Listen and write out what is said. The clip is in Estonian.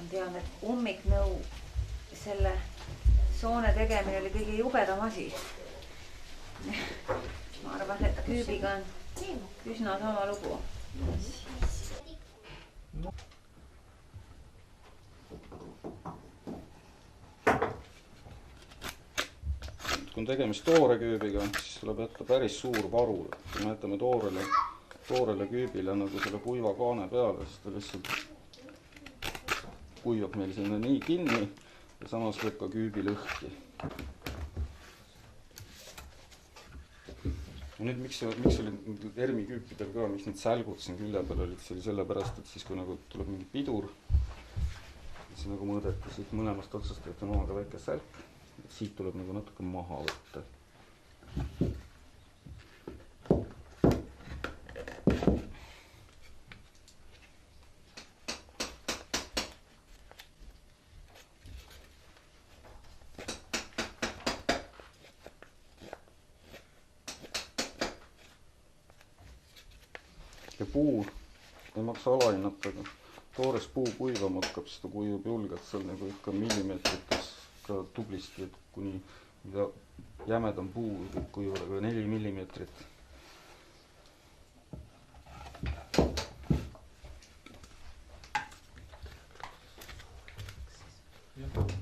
Ma tean, et ummiknõu selle soone tegemine oli kõige jubedam asi. Ma arvan, et küübiga on üsna sama lugu. Kui on tegemist toore küübiga, siis tuleb jätta päris suur varu. Kui me jätame toorele küübile nagu selle kuiva kaane peale, siis ta lihtsalt kuivab meil sinna nii kinni ja samas lööb ka küübi lõhki. Nüüd, miks oli ERMi küüpidel ka, miks need sälgud siin külje peal olid, see oli sellepärast, et siis kui nagu tuleb mingi pidur, siis nagu mõõdeti siit mõlemast otsast, et on omaga väike sälk. Siit tuleb nagu natuke maha võtta. Ja puu ei maksa alahinnata, aga toores puu kuivama hakkab, siis ta kuivab julgelt seal nagu ikka millimeetrites ka tublisti, et kuni mida jämedam puu kuivab, aga 4 millimeetrit. Ja.